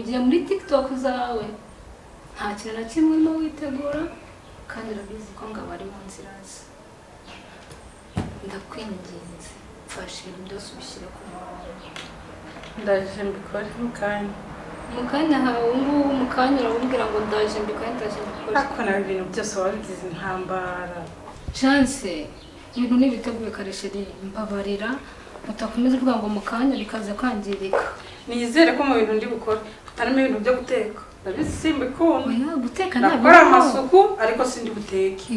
ugiye muri TikTok zawe nta kintu na kimwe no witegura kandi urabizi ko ngabo ari mu nzira ze. Ndakwinginze mfashe ibintu byose ubishyire ku murongo. Ndaje mbikore mu kanya hawe ngubu mu kanya urabubwira ngo ndaje mbikore mbikore. Ako na ibintu byose wabigize intambara. Chance ibintu nibiteguye kare sheri mbabarira utakomeza kuvuga ngo mu kanya bikaza kwangirika. Nizere ko mu bintu ndi bukora harimo ibintu byo guteka. Ndabisimba ikunda. Oya guteka ntabwo. Nakora amasuku ariko sindi buteke.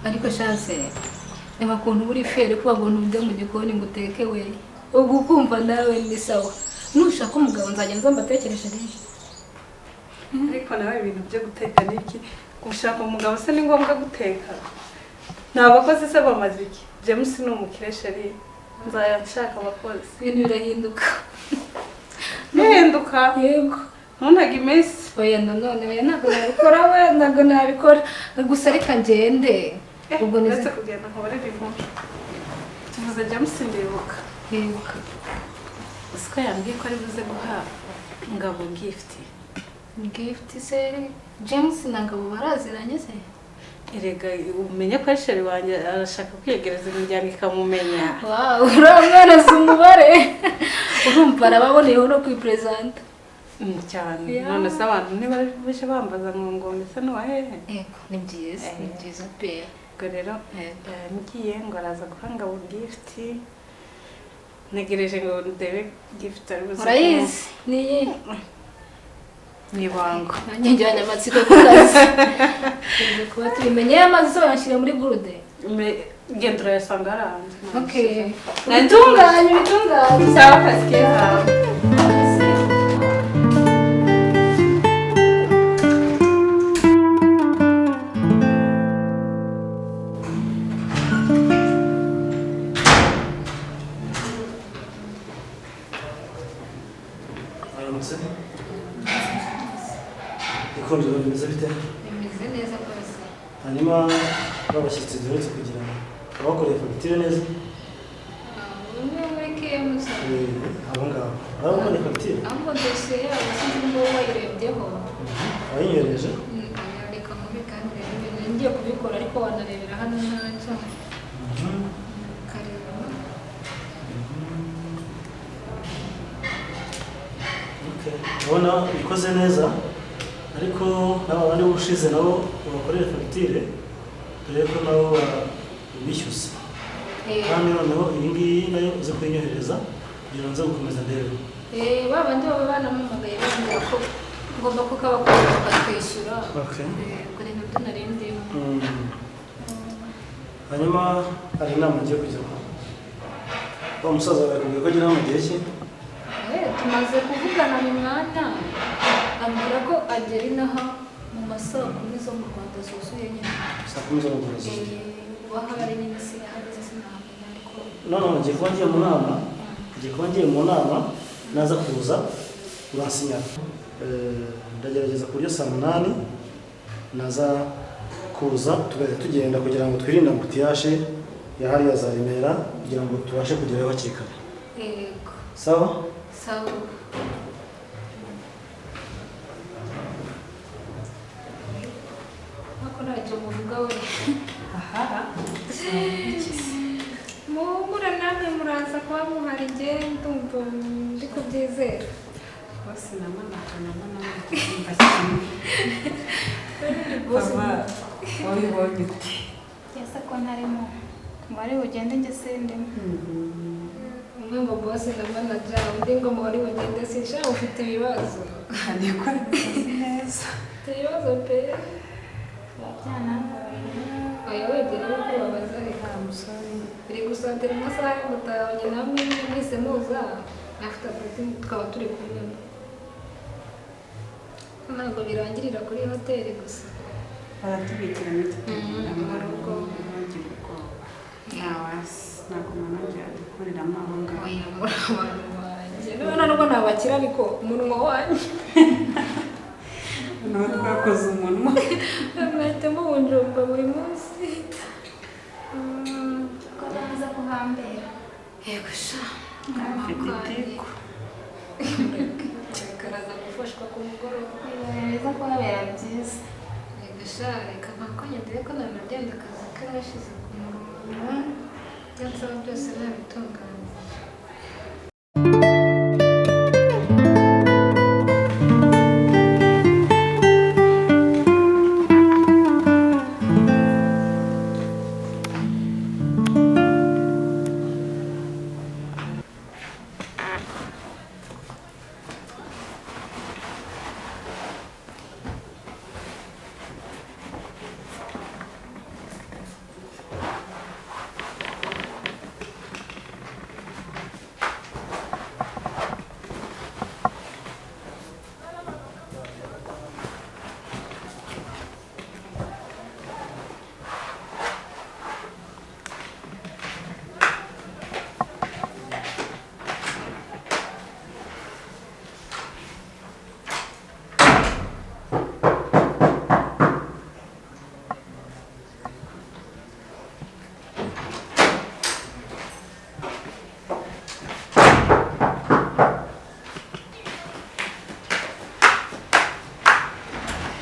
Ariko Chance eba kuntu buri fere kuba ngo ntude mu gikoni ngo uteke we. Ugukumva nawe ni sawa. Nushaka umugabo nzagenza mbatekereje rero. Ariko nawe ibintu byo guteka niki? Gushaka umugabo se ni ngombwa guteka. Nabakoze se bamaze iki? James ni umukire sheri. Nzaya nshaka abakozi. Ibintu birahinduka. Bihinduka? Yego. Ntunage imesi. Oya none oya ntabwo nabikora we ntabwo nabikora. Gusa reka ngende. Ubwo neze kugenda nkore bivuga. Tuvuze James ndibuka. Yego. Usika yambwiye ko ari buze guha ngabo gift. Gift se James na ngabo baraziranye se? Erega umenye ko sheri wanjye arashaka kwiyegereza imiryango ikamumenya. Wow, uramwana zumubare. Urumva arababoneyeho no kwipresent. Cyane. None se abantu niba bishe bambaza ngo mbese no wahehe? Ego, ni byiza pe. Rero ngiye ngo araza guhanga gift. Negereje ngo ndebe gift ari buze. Urayizi ni Nibango. Njyanye amatsiko ku kazi. Kuba tubimenye amazi yashire muri gurude. Gendro yasanga aranje. Okay. Natunganye. Sawa kasikeza. Konjoro bimeze bite? Bimeze neza rwose. Hanyuma babashyitsi duherutse kugira abakoreye fagitire neza? Umwe muri KMC. Abo ngabo. Abakoreye fagitire? Abo dosiye yabo sinzi ngo wayirebyeho. Wayinyoreje? Reka muri kandi ngiye kubikora ariko wanarebera hano ntacyo. Kareba. Okay. Ubona ikoze neza? Ariko nabo bari bushize nabo bakorera fagitire dore ko nabo bishyuza kandi noneho iyi ngiyi nayo uze kwinyohereza kugira ngo nze gukomeza ndebe babandi baba banamamagaye bambwira ko ngomba kukabakorera bakatwishyura kuri nabyo narindi hanyuma hari inama ngiye kujyamo wa musaza bakubwiye ko agira mu gihe ki tumaze kuvugana mu mwanya ambwira ko agera inaha mu masaha 10 zo mu Rwanda zuzuye nyine saa 10 zo mu Rwanda zuzuye wahari nyine se ahageze sinamenya ariko ngiye kuba ngiye mu nama naza kuza uransinyara ndagerageza ku buryo saa 8 naza kuza tugenda kugira ngo twirinde ambutiyashe ya hariya za Remera kugira ngo tubashe kugeraho hakiri kare. Yego. Sawa? Sawa. Ntacyo muvuga we. Aha. Mura namwe muraza kuba muhari njye ndumva ndi kubyizera. Bose namana kumva kimwe. Bose wabibonye ute? Yasa ko ntarimo. Mwari ugende njye sindimo. Umwe mu boss na manager undi ngo mwari ugende sisha ufite ibibazo. Ariko neza. Ibibazo pe. Oya wegera uko babaza reka musore biri gusantira amasaha yo gutahanye namwe mwese muza afite apeti tukaba turi kumwe ntabwo birangirira kuri hoteli gusa baratubikira miti amarugo ntabwo manajya dukorera amahanga oya muri abantu banjye none abakire ariko umunwa wanyu none twakoze umunwa mwahita mubunjumba buri munsi ko naza kuhambera yego sha igitiko karaza gufashwa ku mugoroba biza kuhabera byiza yego sha reka mpakonye dore ko nanagenda akazi karashize ku murongo ibyo nsaba byose nabitunganya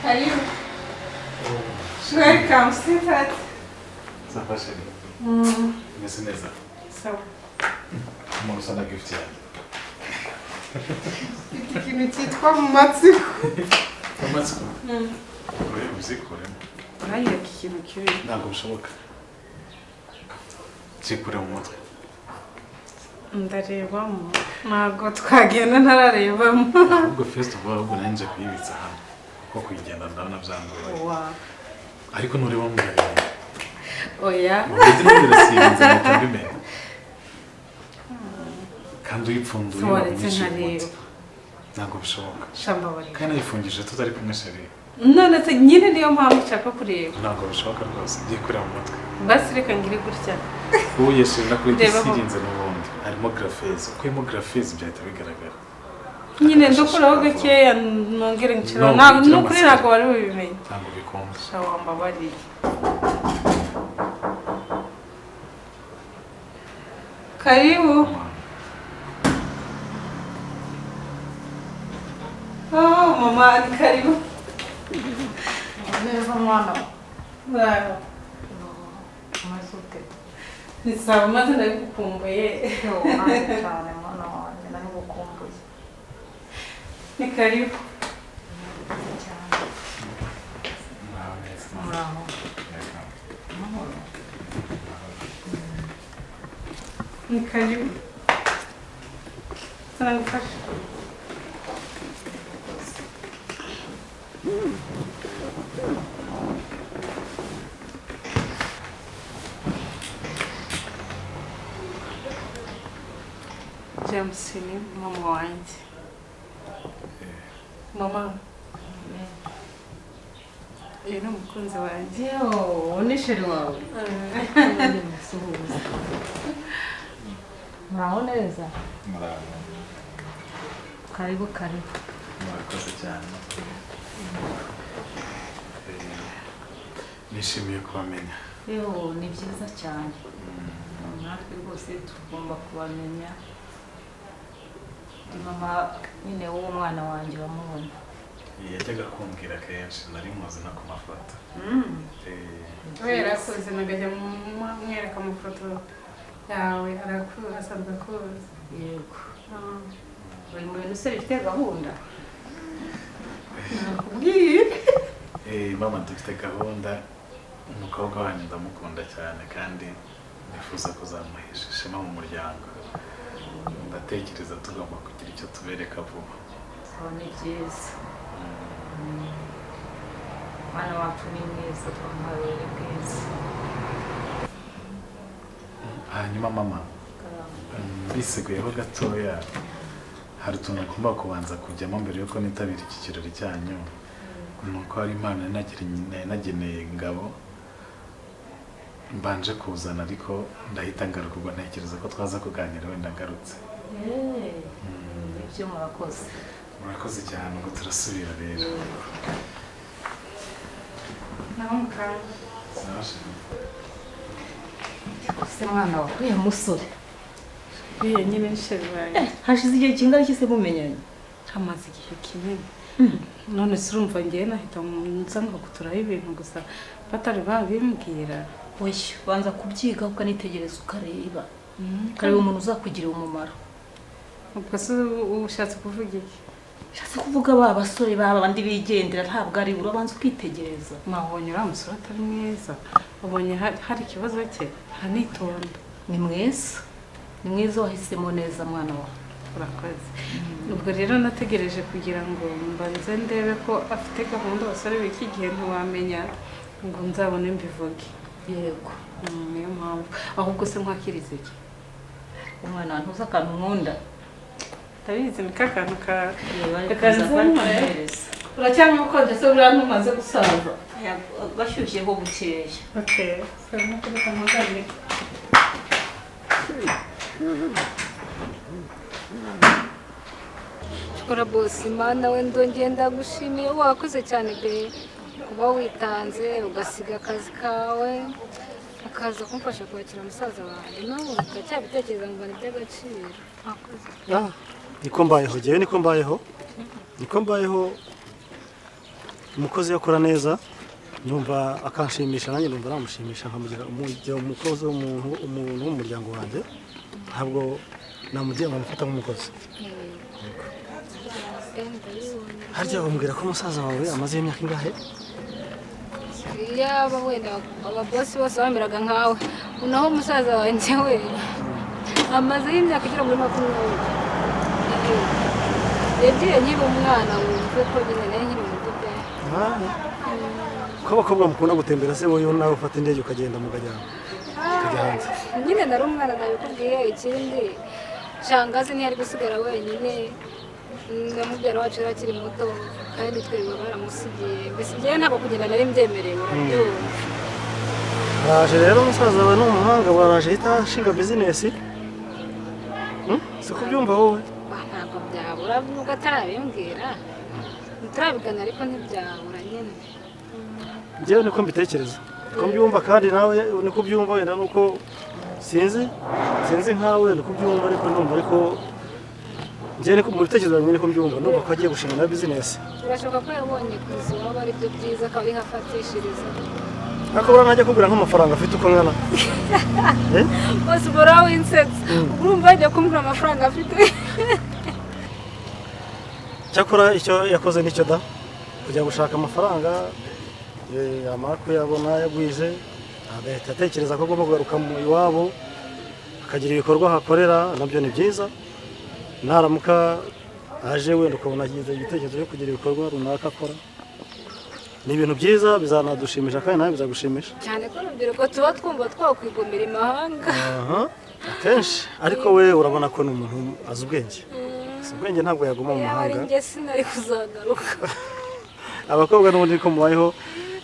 Karibu. Welcome, sweetheart. Safa chérie. Mese neza. Sawa. Umuntu usa na gift yanjye. Mfite ikintu cyitwa mu matsiko. Amatsiko. Uri uzikuremo. Uranyereka ikintu kibi. Ntabwo bishoboka. Kikure mu mutwe. Ndarebamo. Ntabwo twagenda ntararebamo. Ahubwo first of all ahubwo nanjye kuyibitsa hano. Kuko kuyigenda ndabona byangoye. Wow. Ariko nureba mu gahini. Oya. Ubundi n'ibirasinze mu kabimena. Kandi uyipfunduye Tuwaretse nkareba. Ntabwo bishoboka. Shamba bari. Kandi nayifungije tutari kumwe chérie. None se nyine niyo mpamvu nshaka kureba. Ntabwo bishoboka rwose. Ngiye kureba mu mutwe. Basi reka ngire gutya. Ubu yeshira kuri Ndeba ko- gisirinze n'ubundi. Harimo graphese. Uko harimo graphese byahita bigaragara. Nyine ndukuraho gakeya nongere ngicira. No, Ntabwo kugira nukuri amasaka. ntabwo wari bubimenye. Ntabwo bikunda. Shawamba bari. Karibu. Oh, mama ni karibu. Neza mwana Bravo. umeze Ni sawa maze ndagukumbuye. nanjye cyane mwana wanjye nari gukumbuye Ni karibu. cyane muraho amahoro Ni karibu. Sana ngufasha. James ni mama wanjye. Mama. Uyu ni umukunzi wanjye. yewe ni sheri wawe muraho neza Muraho. karibu karibu Murakoze cyane. Nishimiye kubamenya. yewe ni byiza cyane natwe rwose tugomba kubamenya ndi mama nyine w'uwo mwana wanjye wamubona Yajyaga kumbwira kenshi nari muzi no ku mafoto. Kubera akoze nagajya mwereka amafoto yawe arakuzi asanzwe akuzi. yego buri mu bintu se bifite gahunda Nakubwiye. Mama dufite gahunda. Umukobwa wanyu ndamukunda cyane kandi nifuza kuzamuhesha ishema mu muryango. Ndatekereza tugomba kugira icyo tubereka vuba. aho ni byiza mwana wacu ni mwiza twamuhaye bwiza Hanyuma mama, mbisiguyeho gatoya, hari utuntu ngomba kubanza kujyamo mbere yuko nitabira iki kirori cyanyu. Nuko hari impano nageneye Ngabo mbanje kuzana ariko ndahita ngaruka ubwo ntekereza ko twaza kuganira wenda ngarutse. ni byo murakoze. murakoze cyane ngo turasubira rero. naho mukanya Se mwana wa uriya musore uriya nyine n'isheri banjye hashize igihe kingana iki se mumenyanye? hamaze igihe kinini none se urumva ngewe nahita nza nkaguturaho ibintu gusa batari babimbwira. Oya banza kubyiga ukanitegereza ukareba ukareba umuntu uzakugirira umumaro. ubwo se ushatse kuvuga iki? Nshatse kuvuga ba basore bandi bigendera ntabwo ari urabanza ukitegereza. Mwabonye uriya musore atari mwiza? Ubonye hari ikibazo cye? Hanitonda. Ni mwiza wahisemo neza mwana wa. Urakoze. Ubwo rero nategereje kugira ngo mbanze ndebe ko afite gahunda abasore b'iki gihe ntiwamenya ngo nzabone mbivuge. Yego. Niyo mpamvu. Ahubwo se nkwakiriza iki? Umwana wa ntuza akantu nkunda. Ndabizi ni kakantu ka kakaneza. Uracyanywa ukonje se buriya ntumaze gusaza? Bashyushyeho bukeya. Okay. Sarimo kuruka magari. Shukura boss Imana we ndongeye ndagushimiye wakoze cyane be kuba witanze ugasiga akazi kawe ukaza kumfasha kwakira umusaza wanjye nawe ukacyabitekereza ngo ni by'agaciro. Wakoze. Niko mbayeho jewe niko mbayeho umukozi yakora neza numva akanshimisha nanjye numva namushimisha nkamugira umukozi umuntu w'umuryango wanjye ntabwo namugiye nkamufata nk'umukozi. Harya bambwira ko umusaza wawe amaze imyaka ingahe? Yaba wenda ababosi bose bameraga nkawe unaho umusaza wanjye we amaze imyaka igera muri 20. Yagiye nkiri umwana wumve ko nyine nayo nkiri muto pe. Ko abakobwa mukunda gutembera se wowe nawe ufata indege ukagenda mukajyana hanze? Nyine nari umwana nabikubwiye. Ikindi shangazi ntiyari gusigara wenyine namubyara wacu yari akiri muto kandi twebwe baramusigiye mbese njyewe ntabwo kugenda nari mbyemerewe. Araje rero umusaza wawe n'umuhanga baraje ahita ashinga bizinesi si kubyumva wowe? Ntabwo byabura nubwo atarabimbwira nturabigana ariko ntibyabura nyine. Njyewe niko mbitekereza ko mbyumva kandi nawe niko byumva wenda nuko sinzi nkawe niko byumva ariko numva ariko njyewe niko mu bitekerezo byanjye niko mbyumva numva ko agiye gushinga na bizinesi. Birashoboka ko yabonye ku isi waba ari byo byiza akaba yihafatishiriza. Akabura najya kugura nk'amafaranga afite uko ngana. Bose ubora winsetse urumva ajya kumbwira amafaranga afite. Cyakora icyo yakoze nicyo da kujya gushaka amafaranga amara kuyabona yagwije agahita atekereza ko agomba kugaruka mu iwabo akagira ibikorwa hakorera nabyo ni byiza. Naramuka aje wenda ukabona agize igitekerezo cyo kugira ibikorwa runaka akora ni ibintu byiza bizanadushimisha kandi nawe bizagushimisha cyane ko urubyiruko tuba twumva twakwigomera imahanga. Akenshi ariko we urabona ko ni umuntu azi ubwenge. Ubwenge ntabwo yaguma mu mahanga. Njye sinari kuzagaruka. Abakobwa n'ubundi ko mubayeho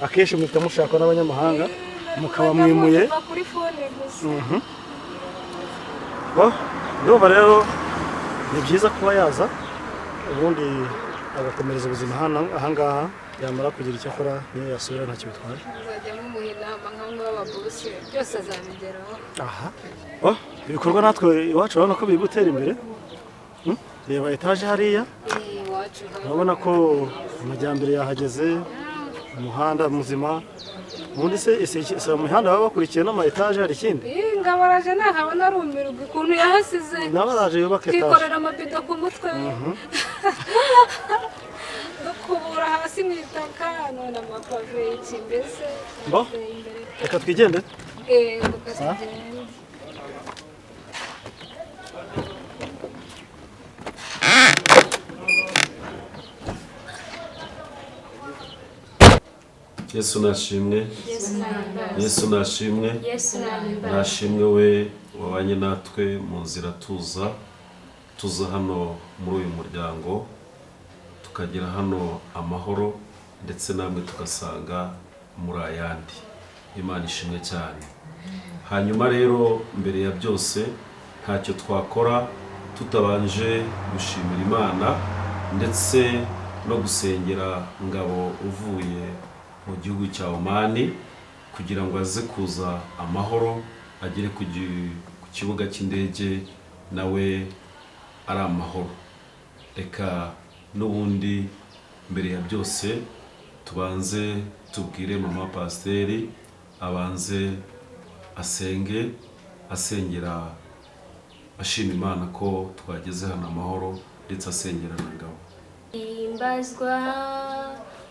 akenshi muhita mushaka n'abanyamahanga mukaba mwimuye kuri phone gusa. Ndumva rero ni byiza kuba yaza ubundi agakomereza ubuzima ahangaha yamara kugira icyo akora niyo yasubira ntacyo bitwara. Bazajya mumuha inama nk'aho ababosi byose azabigeraho. Ibikorwa natwe iwacu urabona ko biri gutera imbere. Reba etaje hariya urabona ko amajyambere yahageze umuhanda muzima. Ubundi se umuhanda baba bakurikiye n'ama etaje hari ikindi? Ngabaraje ntahabona arumirwa ukuntu yahasize. Nabaraje yubaka etaje. Twikorera amabido ku mutwe. Kubura hasi mu itaka none amapave iki mbese. Reka twigende. Tukagende. Yesu nashimwe. Yesu nashimwe. Nashimwe we wabanye natwe mu nzira tuza hano muri uyu muryango tukagira hano amahoro ndetse namwe tugasanga muri ayandi. Imana ishimwe cyane. Hanyuma rero mbere ya byose ntacyo twakora tutabanje gushimira Imana ndetse no gusengera Ngabo uvuye mu gihugu cya Omani kugira ngo aze kuza amahoro agere ku kibuga cy'indege nawe ari amahoro. Reka n'ubundi mbere ya byose tubanze tubwire mama pasiteri abanze asengera ashima Imana ko twageze hano amahoro ndetse asengera na Ngabo. Himbazwa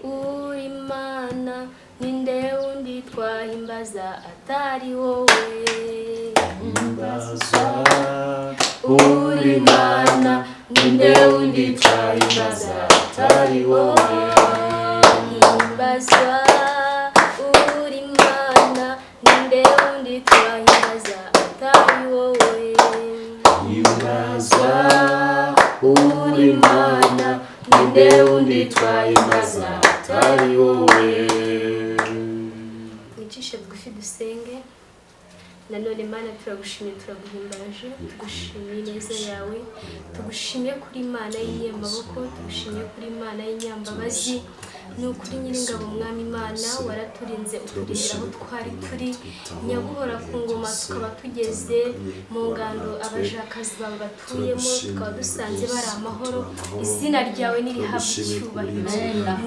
uri Imana, ninde wundi twahimbaza atari wowe. Himbazwa uri Imana, ninde wundi twahimbaza atari wowe. Himbazwa uri Imana, ninde wundi twahimbaza atari wowe. Himbazwa uri Imana, ninde wundi twahimbaza atari wowe. Mwicishe bugufi dusenge. Nanone Mana turagushimiye, turaguhimbaje, tugushimiye ineza yawe, tugushimiye kuri Imana y'inyamaboko, tugushimiye kuri Imana y'inyambabazi. Ni ukuri Nyiringabo Mwami Imana waraturinze uturindira aho twari turi, nyaguhora ku ngoma tukaba tugeze mu ngando abajakazi bawe batuyemo, tukaba dusanze bari amahoro. Izina ryawe nirihabwe icyubahiro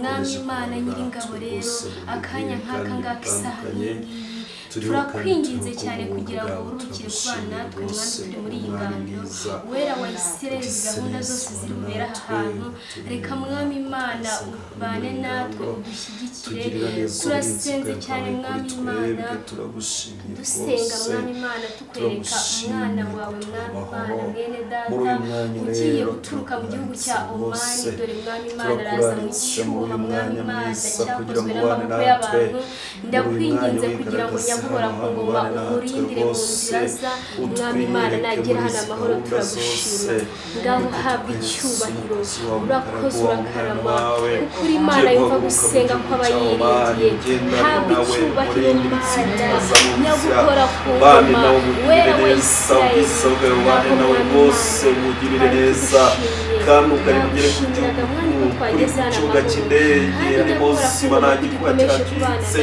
Mwami Imana Nyiringabo. Rero akanya nk'aka ngaka isaha nk'iyi turakwinginze cyane kugira ngo urukire kubana natwe Mwami turi muri iyi ngando. Wera wa Isirayeli, gahunda zose ziri bubera aha hantu, reka Mwami Imana ubane natwe udushyigikire. Turasenze cyane Mwami Imana, dusenga Mwami Imana tukwereka umwana wawe Mwami Imana mwene data ugiye uturuka mu gihugu cya Omani. Dore Mwami Imana araza mu cyuho Mwami Imana cyakozwe n'amaboko y'abantu. Ndakwinginze kugira ngo nyaguhora ku ngoma umurindire mu nzira za Mwami Imana. nagera hano amahoro turagushima. Ngaho habwa icyubahiro, urakoze urakarama kuko uri Imana yumva gusenga kw'abayiringiye. Habwa icyubahiro Mana, nyagukora ku ngoma wera wa Isirayeli. nawe bose mugirire neza kandi ukarengere kuri kibuga cy'indege harimo sima nta gikuba kiracitse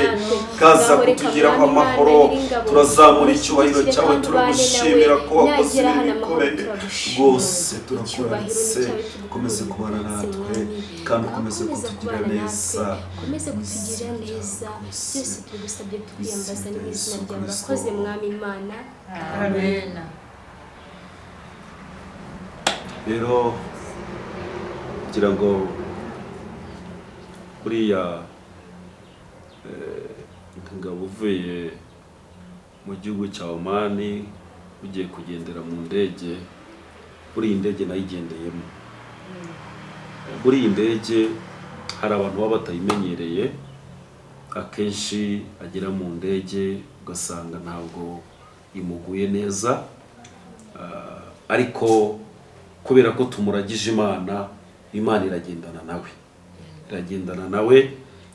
kaza kutugiraho amahoro. Turazamura icyubahiro cyawe, turagushimira ko wakoze ibintu bikomeye rwose. Turakuramutse, ukomeze kubana natwe kandi ukomeze kutugirira neza. Ukomeze kutugirira neza, byose tugusabye tukwiyambaza n'izina ryawe. Urakoze Mwami Imana, amen. Rero kugira ngo buriya Ngabo uvuye mu gihugu cya Omani ugiye kugendera mu ndege, buriya indege nayigendeyemo. Buriya indege hari abantu baba batayimenyereye, akenshi agera mu ndege ugasanga ntabwo imuguye neza, ariko kubera ko tumuragije Imana iragendana nawe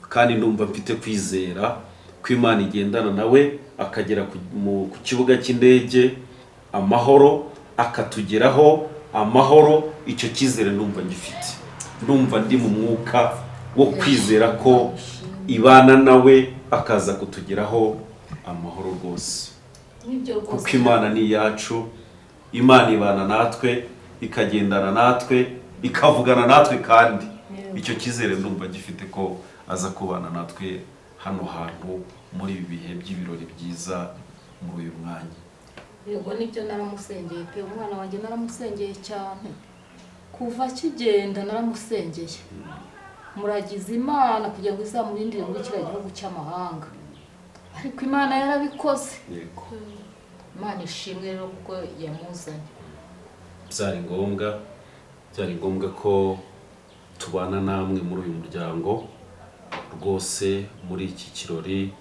kandi ndumva mfite kwizera ko Imana igendana nawe akagera ku kibuga cy'indege amahoro, akatugeraho amahoro. Icyo cyizere ndumva ngifite, ndumva ndi mu mwuka wo kwizera ko ibana nawe akaza kutugeraho amahoro rwose, kuko Imana ni iyacu. Imana ibana natwe, ikagendana natwe, ikavugana natwe, kandi icyo cyizere ndumva gifite ko aza kubana natwe hano hantu muri ibi bihe by'ibirori byiza muri uyu mwanya. Yego nibyo naramusengeye pe, umwana wanjye naramusengeye cyane, kuva akigenda naramusengeye. Muragize Imana kugira ngo izamurindire muri kiriya gihugu cy'amahanga, ariko Imana yarabikoze. Yego, Imana ishimwe rero kuko yamuzanye. byari ngombwa ko tubana namwe muri uyu muryango rwose muri iki kirori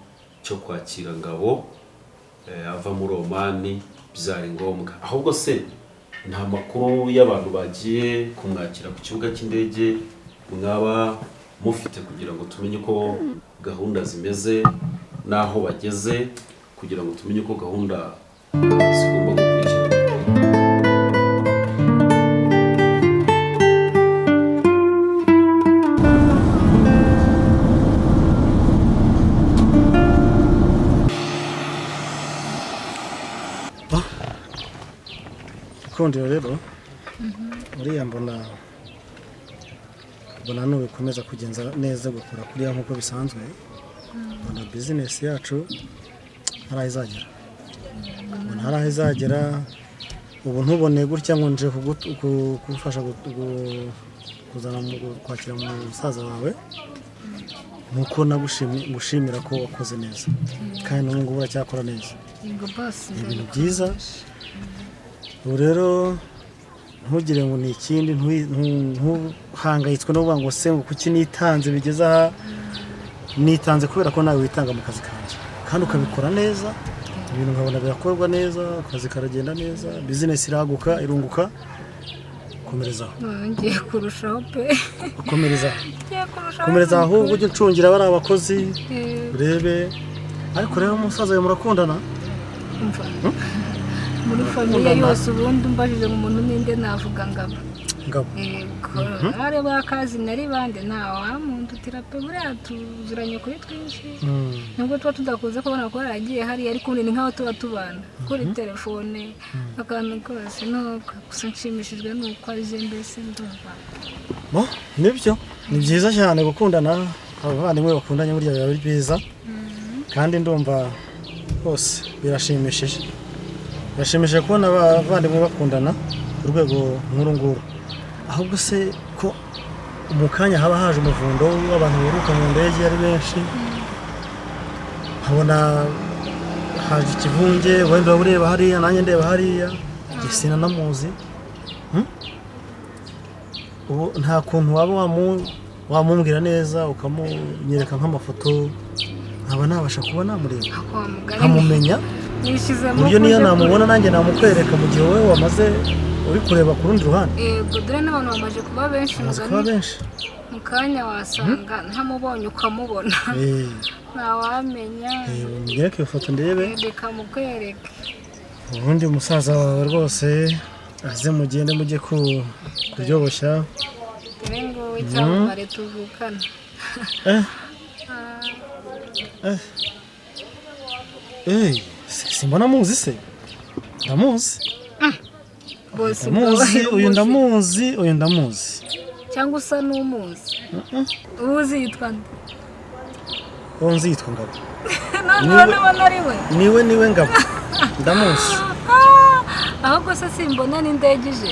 cyo kwakira Ngabo ava muri Omani. Byari ngombwa, ahubwo se nta makuru y'abantu bagiye kumwakira ku kibuga cy'indege mwaba mufite kugira ngo tumenye ko gahunda zimeze n'aho bageze, kugira ngo tumenye ko gahunda zigomba gukurikizwa? gikundiro rero uriya mbona nubikomeza kugenza neza gukora kuriya nk'uko bisanzwe mbona bizinesi yacu hari aho izagera mbona hari aho izagera ubu ntubone gutya ngo nje kugufasha kuzana kwakira mu musaza wawe nuko nagushimira ko wakoze neza kandi n'ubu ngubu uracyakora neza ni ibintu byiza ubu rero ntugire ngo ni ikindi ntuhangayitswe no kuvuga ngo se ngo kuki nitanze bigeze aha nitanze kubera ko nawe witanga mu kazi kanjye kandi ukabikora neza ibintu nkabona birakorwa neza akazi karagenda neza bizinesi iraguka irunguka komerezaho ngiye kurushaho pe komereza ahubwo ujye ucungira bari abakozi urebe ariko rero umusaza we murakundana muri famiye yose ubundi umbajije mu muntu ninde navuga ngabo areba akazi nari bande ntawamundutira pe buriya tuzuranye kuri twinshi nubwo tuba tudakunze kubona ko yaragiye hariya ariko ubundi ni nk'aho tuba tubana kuri telefone akantu kose nuko gusa nshimishijwe nuko aje mbese ndumva nibyo ni byiza cyane gukundana abavandimwe bakundanye burya biba ari byiza kandi ndumva bose birashimishije kubona abavandimwe bakundana ku rwego nk'uru nguru ahubwo se ko mu kanya haba haje umuvundo w'abantu biruka mu ndege ari benshi nkabona haje ikivunge wenda waba ureba hariya nanjye ndeba hariya gisina namuzi ubu nta kuntu waba wamumbwira neza ukamunyereka nk'amafoto nkaba nabasha kuba namureba nkamumenya uburyo niyo namubona nanjye namukwereka mu gihe wowe wamaze uri kureba ku rundi ruhande yego dore n'abantu bamaze kuba benshi mu kanya wasanga ntamubonye ukamubona ntawamenya mwereke iyo foto ndebe reka mukwereke ubundi umusaza wawe rwose aze mugende mujye kuryoboshya dore ngo icyamamare tuvukana simbona muzi se ndamuzi uyu ndamuzi cyangwa usa n'umuzi uzi yitwa nde uwo nzi yitwa Ngabo none ari we niwe Ngabo ndamuzi ahubwo se simbona n'indege ije